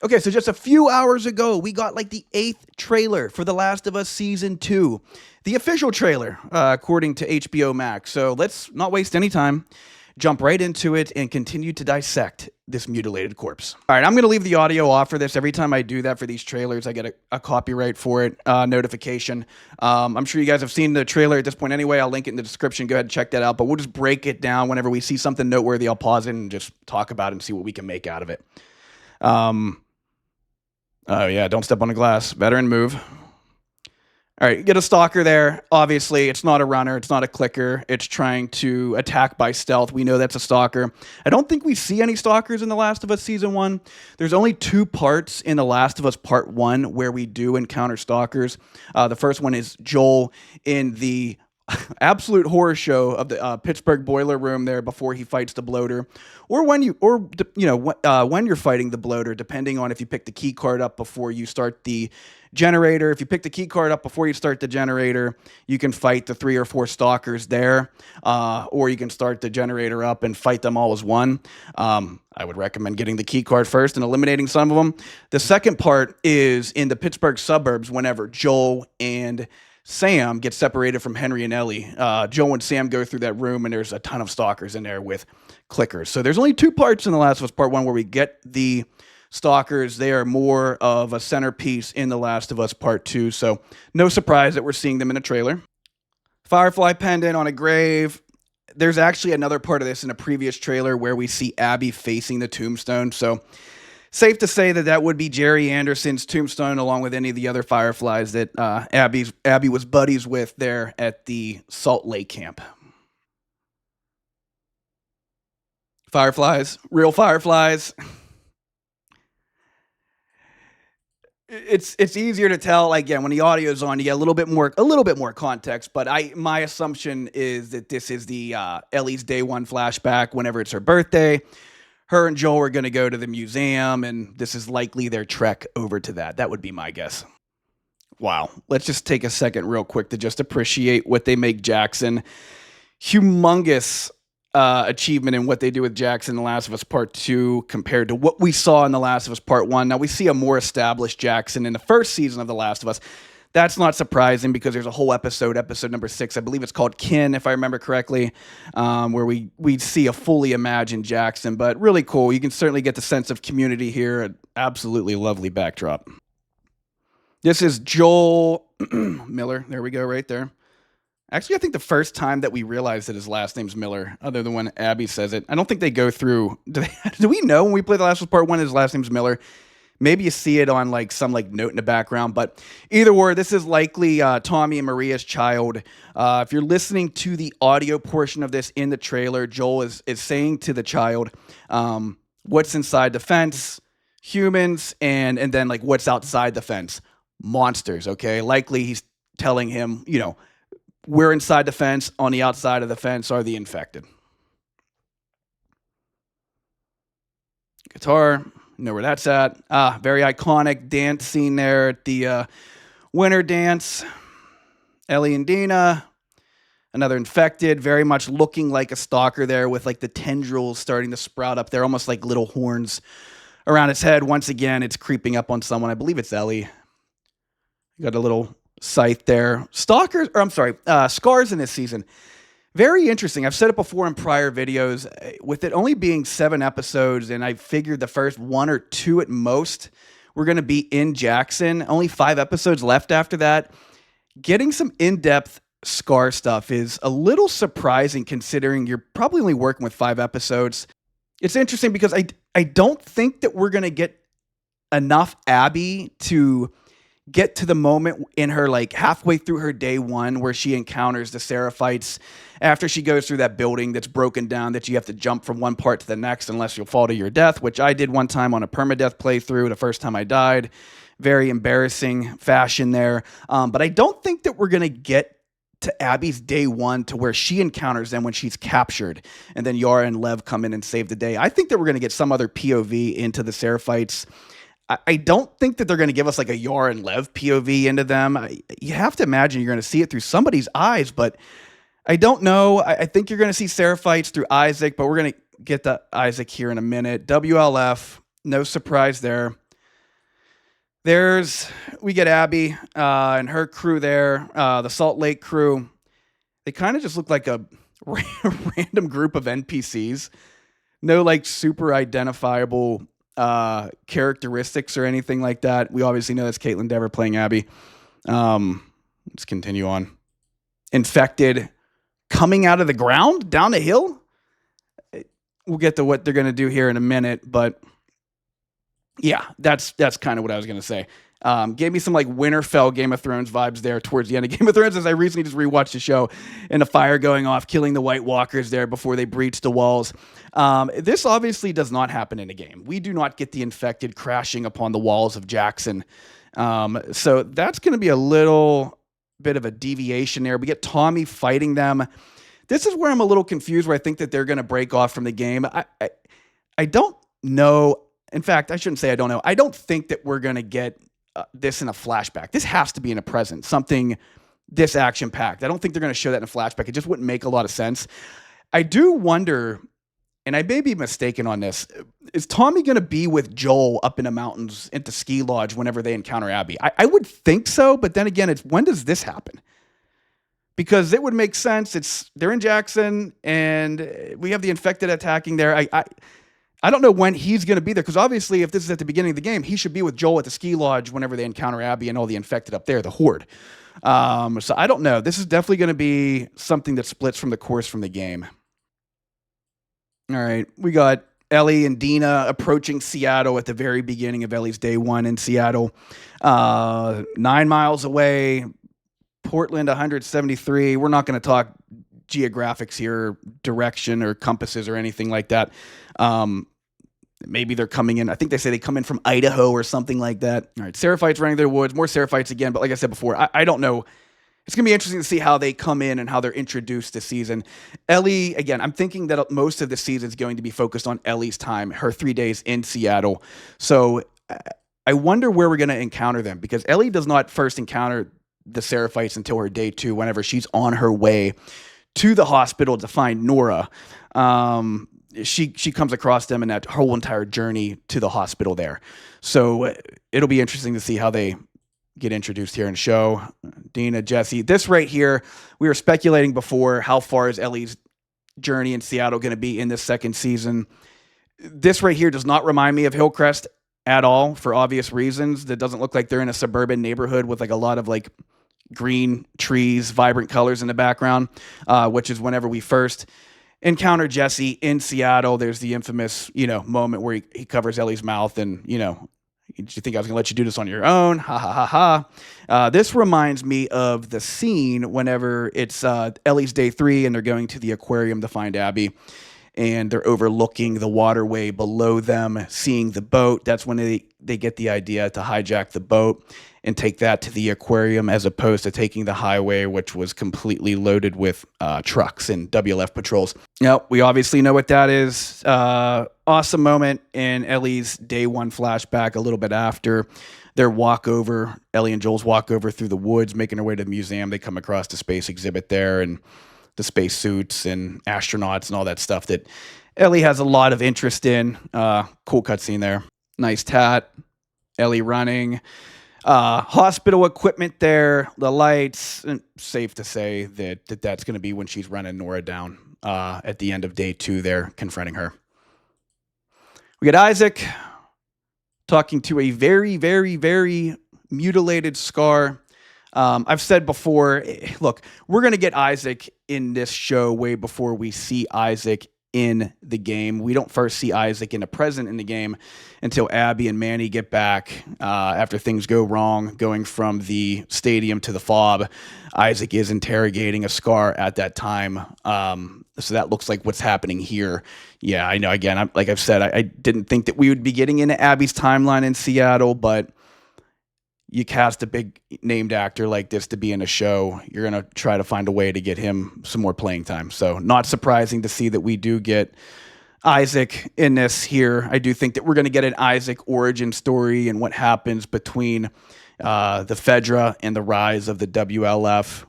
Okay, so just a few hours ago, we got like the 8th trailer for The Last of Us Season 2. The official trailer, according to HBO Max. So let's not waste any time, jump right into it, and continue to dissect this mutilated corpse. All right, I'm going to leave the audio off for this. Every time I do that for these trailers, I get a copyright for it notification. I'm sure you guys have seen the trailer at this point anyway. I'll link it in the description. Go ahead and check that out. But we'll just break it down whenever we see something noteworthy. I'll pause it and just talk about it and see what we can make out of it. Oh, yeah, don't step on the glass. Veteran move. All right, get a stalker there. Obviously, it's not a runner. It's not a clicker. It's trying to attack by stealth. We know that's a stalker. I don't think we see any stalkers in The Last of Us Season 1. There's only 2 parts in The Last of Us Part 1 where we do encounter stalkers. The first one is Joel in the absolute horror show of the Pittsburgh boiler room there before he fights the bloater, or when you're fighting the bloater, depending on if you pick the key card up before you start the generator. If you pick the key card up before you start the generator, you can fight the 3 or 4 stalkers there, or you can start the generator up and fight them all as one. I would recommend getting the key card first and eliminating some of them. The second part is in the Pittsburgh suburbs whenever Joel and Sam gets separated from Henry and Ellie. Joe and Sam go through that room, and there's a ton of stalkers in there with clickers. So there's only 2 parts in The Last of Us Part 1 where we get the stalkers. They are more of a centerpiece in The Last of Us Part 2. So no surprise that we're seeing them in a trailer. Firefly pendant on a grave. There's actually another part of this in a previous trailer where we see Abby facing the tombstone. So safe to say that that would be Jerry Anderson's tombstone, along with any of the other Fireflies that Abby was buddies with there at the Salt Lake camp. Fireflies, real Fireflies. It's easier to tell, again, when the audio is on, you get a little bit more context. But my assumption is that this is the Ellie's day 1 flashback. Whenever it's her birthday, her and Joel are going to go to the museum, and this is likely their trek over to that. That would be my guess. Wow. Let's just take a second real quick to just appreciate what they make Jackson. Humongous achievement in what they do with Jackson in The Last of Us Part 2 compared to what we saw in The Last of Us Part 1. Now, we see a more established Jackson in the first season of The Last of Us. That's not surprising because there's a whole episode number 6, I believe it's called Kin, if I remember correctly, where we see a fully imagined Jackson. But really cool. You can certainly get the sense of community here. An absolutely lovely backdrop. This is Joel Miller. There we go, right there. Actually, I think the first time that we realized that his last name's Miller, other than when Abby says it, I don't think they go through. Do we know when we play The Last of Us Part 1 his last name's Miller? Maybe you see it on like some like note in the background, but either way, this is likely Tommy and Maria's child. If you're listening to the audio portion of this in the trailer, Joel is saying to the child, what's inside the fence? Humans, and then like what's outside the fence? Monsters, okay? Likely he's telling him, we're inside the fence. On the outside of the fence are the infected. Guitar. Know where that's at. Very iconic dance scene there at the winter dance. Ellie and Dina. Another infected. Very much looking like a stalker there with like the tendrils starting to sprout up there. Almost like little horns around its head. Once again, it's creeping up on someone. I believe it's Ellie. Got a little scythe there. Scars in this season. Very interesting. I've said it before in prior videos. With it only being 7 episodes, and I figured the first 1 or 2 at most were going to be in Jackson. Only 5 episodes left after that. Getting some in-depth Scar stuff is a little surprising considering you're probably only working with 5 episodes. It's interesting because I don't think that we're going to get enough Abby to get to the moment in her like halfway through her day 1 where she encounters the Seraphites after she goes through that building that's broken down that you have to jump from one part to the next unless you'll fall to your death, which I did one time on a permadeath playthrough the first time I died. Very embarrassing fashion there. But I don't think that we're going to get to Abby's day 1 to where she encounters them when she's captured and then Yara and Lev come in and save the day. I think that we're going to get some other POV into the Seraphites. I don't think that they're going to give us like a Yara and Lev POV into them. You have to imagine you're going to see it through somebody's eyes, but I don't know. I think you're going to see Seraphites through Isaac, but we're going to get to Isaac here in a minute. WLF, no surprise there. We get Abby and her crew there, the Salt Lake crew. They kind of just look like a random group of NPCs. No like super identifiable characteristics or anything like that. We obviously know that's Kaitlyn Dever playing Abby. Let's continue on. Infected coming out of the ground down the hill. We'll get to what they're going to do here in a minute, but yeah, that's kind of what I was going to say. Gave me some like Winterfell Game of Thrones vibes there towards the end of Game of Thrones, as I recently just rewatched the show, and a fire going off, killing the White Walkers there before they breached the walls. This obviously does not happen in a game. We do not get the infected crashing upon the walls of Jackson. So that's going to be a little bit of a deviation there. We get Tommy fighting them. This is where I'm a little confused, where I think that they're going to break off from the game. I don't know. In fact, I shouldn't say I don't know. I don't think that we're going to get this in a flashback. This has to be in a present, something this action-packed. I don't think they're going to show that in a flashback. It just wouldn't make a lot of sense. I do wonder, and I may be mistaken on this, is Tommy going to be with Joel up in the mountains at the ski lodge whenever they encounter Abby? I would think so, but then again, it's when does this happen? Because it would make sense. They're in Jackson, and we have the infected attacking there. I don't know when he's going to be there, because obviously if this is at the beginning of the game, he should be with Joel at the ski lodge whenever they encounter Abby and all the infected up there, the Horde. So I don't know. This is definitely going to be something that splits from the course from the game. All right, we got Ellie and Dina approaching Seattle at the very beginning of Ellie's day one in Seattle. 9 miles away, Portland 173. We're not going to talk geographics here, direction or compasses or anything like that. Maybe they're coming in. I think they say they come in from Idaho or something like that. All right, Seraphites running their woods, more Seraphites again. But like I said before, I don't know. It's going to be interesting to see how they come in and how they're introduced this season. Ellie, again, I'm thinking that most of the season is going to be focused on Ellie's time, her 3 days in Seattle. So I wonder where we're going to encounter them, because Ellie does not first encounter the Seraphites until her day 2, whenever she's on her way to the hospital to find Nora. She comes across them in that whole entire journey to the hospital there. So it'll be interesting to see how they get introduced here in the show. Dina, Jesse. This right here, we were speculating before, how far is Ellie's journey in Seattle going to be in this second season? This right here does not remind me of Hillcrest at all, for obvious reasons. That doesn't look like they're in a suburban neighborhood with like a lot of like green trees, vibrant colors in the background, which is whenever we first encounter Jesse in Seattle. There's the infamous, moment where he covers Ellie's mouth and, did you think I was going to let you do this on your own? Ha ha ha ha. This reminds me of the scene whenever it's Ellie's day 3 and they're going to the aquarium to find Abby, and they're overlooking the waterway below them, seeing the boat. That's when they get the idea to hijack the boat and take that to the aquarium, as opposed to taking the highway, which was completely loaded with trucks and WLF patrols. We obviously know what that is. Awesome moment in Ellie's day 1 flashback, a little bit after their walkover, Ellie and Joel's walkover through the woods, making their way to the museum. They come across the space exhibit there and the space suits and astronauts and all that stuff that Ellie has a lot of interest in. Cool cutscene there. Nice tat. Ellie running. Hospital equipment there, the lights. And safe to say that's going to be when she's running Nora down at the end of day 2 there, confronting her. We get Isaac talking to a very, very, very mutilated Scar. I've said before, look, we're going to get Isaac in this show way before we see Isaac in the game. We don't first see Isaac in the present in the game until Abby and Manny get back after things go wrong, going from the stadium to the fob. Isaac is interrogating a Scar at that time. So that looks like what's happening here. Yeah, I know. Again, like I've said, I didn't think that we would be getting into Abby's timeline in Seattle, but you cast a big named actor like this to be in a show, you're going to try to find a way to get him some more playing time. So not surprising to see that we do get Isaac in this here. I do think that we're going to get an Isaac origin story and what happens between the Fedra and the rise of the WLF.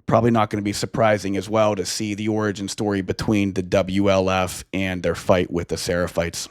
Probably not going to be surprising as well to see the origin story between the WLF and their fight with the Seraphites.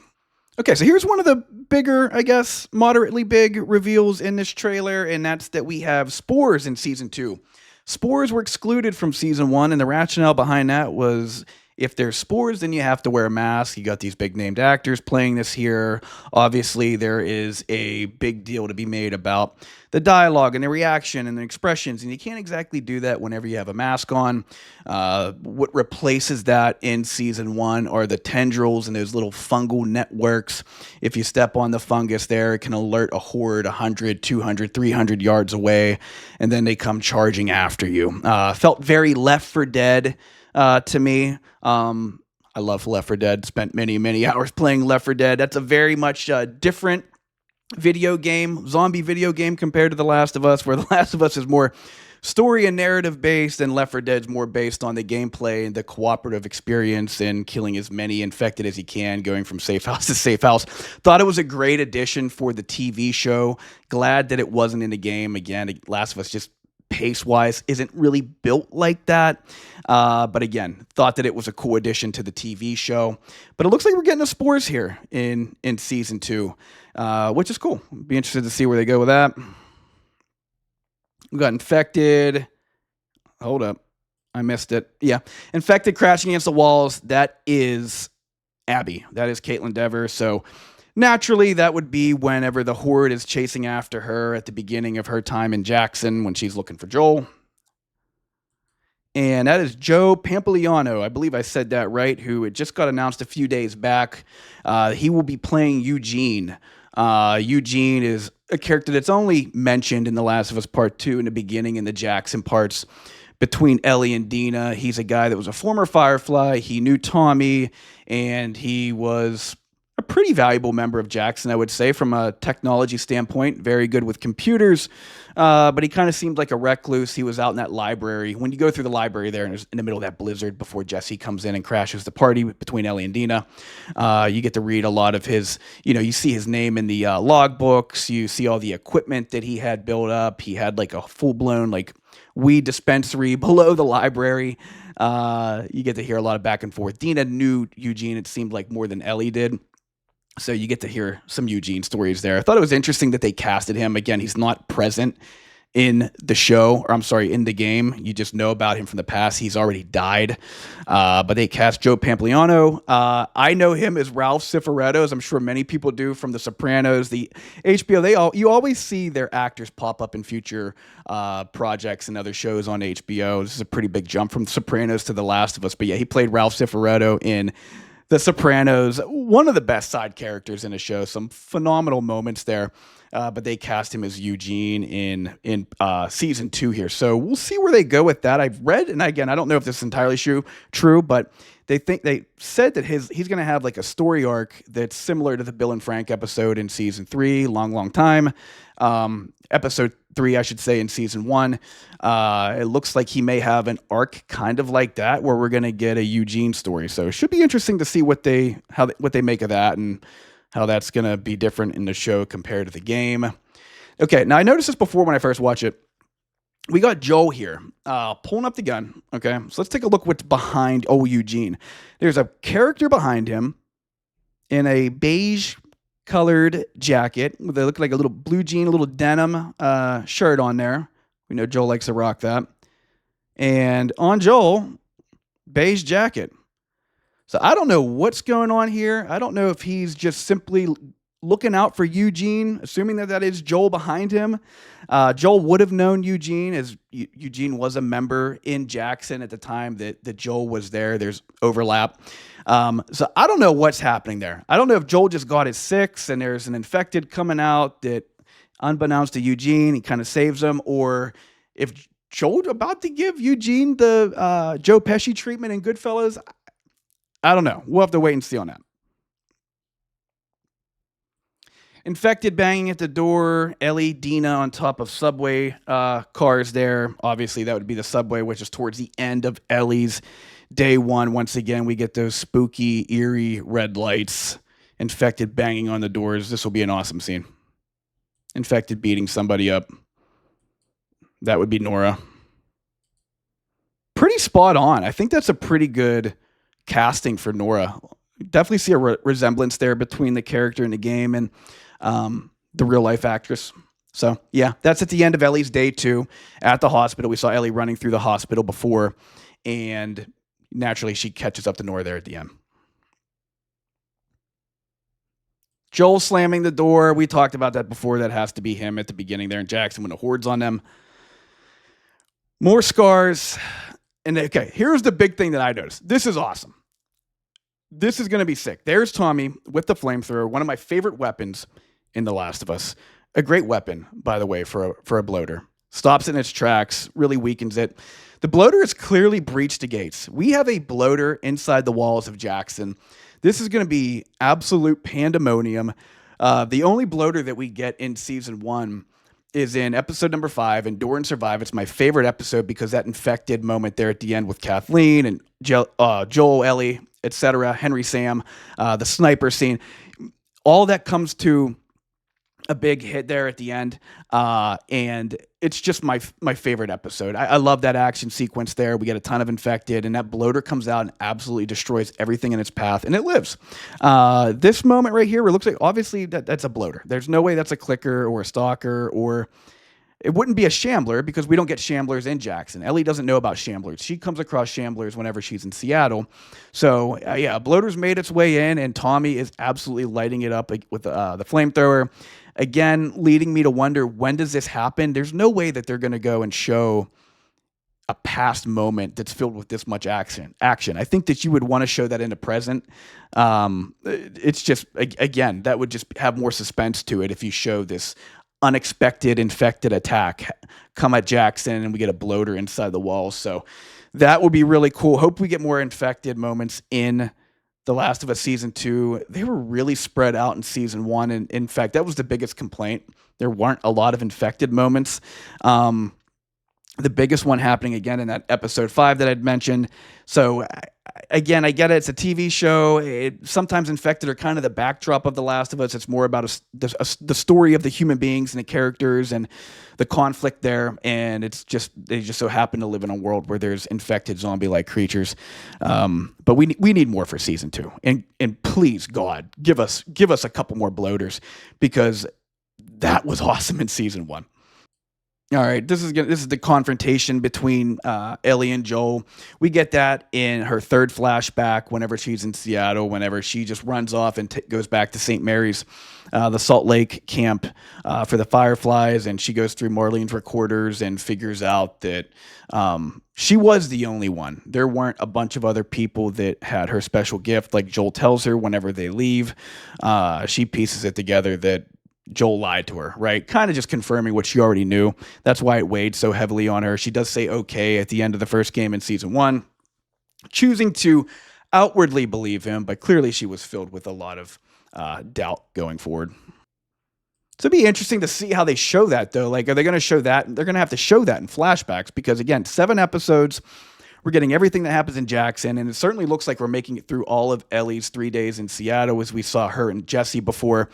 Okay, so here's one of the bigger, I guess, moderately big reveals in this trailer, and that's that we have spores in season 2. Spores were excluded from season 1, and the rationale behind that was if there's spores, then you have to wear a mask. You got these big named actors playing this here. Obviously, there is a big deal to be made about the dialogue and the reaction and the expressions, and you can't exactly do that whenever you have a mask on. What replaces that in season 1 are the tendrils and those little fungal networks. If you step on the fungus there, it can alert a horde 100, 200, 300 yards away, and then they come charging after you. Felt very Left 4 Dead to me. I love Left 4 Dead. Spent many, many hours playing Left 4 Dead. That's a very much different zombie video game compared to The Last of Us, where The Last of Us is more story and narrative based, and Left 4 Dead is more based on the gameplay and the cooperative experience and killing as many infected as you can, going from safe house to safe house. Thought it was a great addition for the TV show. Glad that it wasn't in the game. Again, Last of Us just pace-wise isn't really built like that. But again, thought that it was a cool addition to the TV show. But it looks like we're getting the spores here in season 2, which is cool. Be interested to see where they go with that. We got infected. Hold up. I missed it. Yeah. Infected crashing against the walls. That is Abby. That is Kaitlyn Dever. So naturally, that would be whenever the horde is chasing after her at the beginning of her time in Jackson when she's looking for Joel. And that is Joe Pampliano. I believe I said that right, who it just got announced a few days back. He will be playing Eugene. Eugene is a character that's only mentioned in The Last of Us Part 2 in the beginning in the Jackson parts between Ellie and Dina. He's a guy that was a former Firefly. He knew Tommy, and he was a pretty valuable member of Jackson, I would say, from a technology standpoint. Very good with computers, but he kind of seemed like a recluse. He was out in that library. When you go through the library there, and it's in the middle of that blizzard before Jesse comes in and crashes the party between Ellie and Dina, you get to read a lot of his, you see his name in the log books. You see all the equipment that he had built up. He had like a full-blown like weed dispensary below the library. You get to hear a lot of back and forth. Dina knew Eugene, it seemed like, more than Ellie did. So you get to hear some Eugene stories there. I thought it was interesting that they casted him. Again, he's not present in the show, or I'm sorry, in the game. You just know about him from the past. He's already died. But they cast Joe Pampliano. I know him as Ralph Cifaretto, as I'm sure many people do from The Sopranos. The HBO, you always see their actors pop up in future projects and other shows on HBO. This is a pretty big jump from Sopranos to The Last of Us. But yeah, he played Ralph Cifaretto in The Sopranos, one of the best side characters in a show. Some phenomenal moments there, but they cast him as Eugene in season 2 here. So we'll see where they go with that. I've read, and again, I don't know if this is entirely true, but they said that he's going to have like a story arc that's similar to the Bill and Frank episode in season 3, long time. Episode 3, I should say, in season 1. It looks like he may have an arc kind of like that, where we're going to get a Eugene story. So it should be interesting to see what they make of that and how that's going to be different in the show compared to the game. Okay, now I noticed this before when I first watched it. We got Joel here, pulling up the gun. Okay, so let's take a look what's behind Eugene. There's a character behind him in a beige colored jacket. They look like a little blue jean, a little denim shirt on there. We know Joel likes to rock that. And on Joel, beige jacket. So I don't know what's going on here. I don't know if he's just simply looking out for Eugene, assuming that is Joel behind him. Joel would have known Eugene, as Eugene was a member in Jackson at the time that Joel was there. There's overlap. So I don't know what's happening there. I don't know if Joel just got his 6 and there's an infected coming out that, unbeknownst to Eugene, he kind of saves him, or if Joel's about to give Eugene the Joe Pesci treatment in Goodfellas. I don't know. We'll have to wait and see on that. Infected banging at the door. Ellie, Dina on top of subway cars there. Obviously, that would be the subway, which is towards the end of Ellie's day 1. Once again, we get those spooky, eerie red lights. Infected banging on the doors. This will be an awesome scene. Infected beating somebody up. That would be Nora. Pretty spot on. I think that's a pretty good casting for Nora. definitely see a resemblance there between the character in the game and the real life actress. So yeah, that's at the end of Ellie's day 2 at the hospital. We saw Ellie running through the hospital before, and naturally she catches up to Nora there at the end. Joel slamming the door. We talked about that before. That has to be him at the beginning there in Jackson when the horde's on them. More scars. And okay, here's the big thing that I noticed. This is awesome. This is going to be sick. There's Tommy with the flamethrower, one of my favorite weapons in The Last of Us. A great weapon, by the way, for a bloater. Stops it in its tracks, really weakens it. The bloater has clearly breached the gates. We have a bloater inside the walls of Jackson. This is going to be absolute pandemonium. The only bloater that we get in season 1 is in episode number 5, Endure and Survive. It's my favorite episode because that infected moment there at the end with Kathleen and Joel, Ellie, etc., Henry Sam, the sniper scene. All that comes to a big hit there at the end, and it's just my favorite episode. I love that action sequence there. We get a ton of infected, and that bloater comes out and absolutely destroys everything in its path, and it lives. This moment right here, where it looks like obviously that's a bloater. There's no way that's a clicker or a stalker, or it wouldn't be a shambler because we don't get shamblers in Jackson. Ellie doesn't know about shamblers. She comes across shamblers whenever she's in Seattle. So, yeah, bloater's made its way in, and Tommy is absolutely lighting it up with the flamethrower. Again, leading me to wonder, when does this happen? There's no way that they're going to go and show a past moment that's filled with this much action. I think that you would want to show that in the present. It's just, again, that would just have more suspense to it if you show this unexpected infected attack come at Jackson and we get a bloater inside the walls. So that would be really cool. Hope we get more infected moments in The Last of Us season 2. They were really spread out in season 1, and in fact that was the biggest complaint. There weren't a lot of infected moments. The biggest one happening again in that episode 5 that I'd mentioned. So again, I get it. It's a TV show. Sometimes infected are kind of the backdrop of The Last of Us. It's more about the story of the human beings and the characters and the conflict there. And they just so happen to live in a world where there's infected zombie-like creatures. But we need more for season 2. And please, God, give us a couple more bloaters, because that was awesome in season 1. All right, this is the confrontation between Ellie and Joel. We get that in her third flashback whenever she's in Seattle, whenever she just runs off and goes back to St. Mary's, the Salt Lake camp for the Fireflies, and she goes through Marlene's recorders and figures out that she was the only one. There weren't a bunch of other people that had her special gift, like Joel tells her whenever they leave. She pieces it together that Joel lied to her, right? Kind of just confirming what she already knew. That's why it weighed so heavily on her. She does say okay at the end of the first game in season 1, choosing to outwardly believe him, but clearly she was filled with a lot of doubt going forward. So it'd be interesting to see how they show that, though. Like, are they going to show that? They're going to have to show that in flashbacks because, again, 7 episodes. We're getting everything that happens in Jackson, and it certainly looks like we're making it through all of Ellie's 3 days in Seattle, as we saw her and Jesse before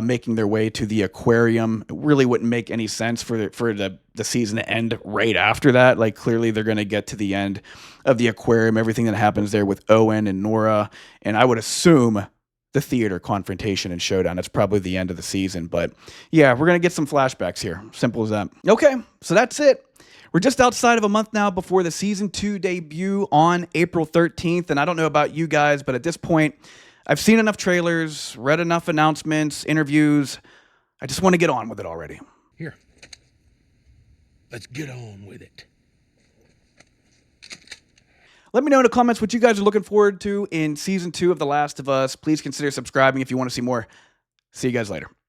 making their way to the aquarium. It really wouldn't make any sense for the season to end right after that. Like, clearly they're going to get to the end of the aquarium, everything that happens there with Owen and Nora, and I would assume the theater confrontation and showdown. It's probably the end of the season, but yeah, we're going to get some flashbacks here. Simple as that. Okay, so that's it. We're just outside of a month now before the season 2 debut on April 13th. And I don't know about you guys, but at this point, I've seen enough trailers, read enough announcements, interviews. I just want to get on with it already. Here, let's get on with it. Let me know in the comments what you guys are looking forward to in season 2 of The Last of Us. Please consider subscribing if you want to see more. See you guys later.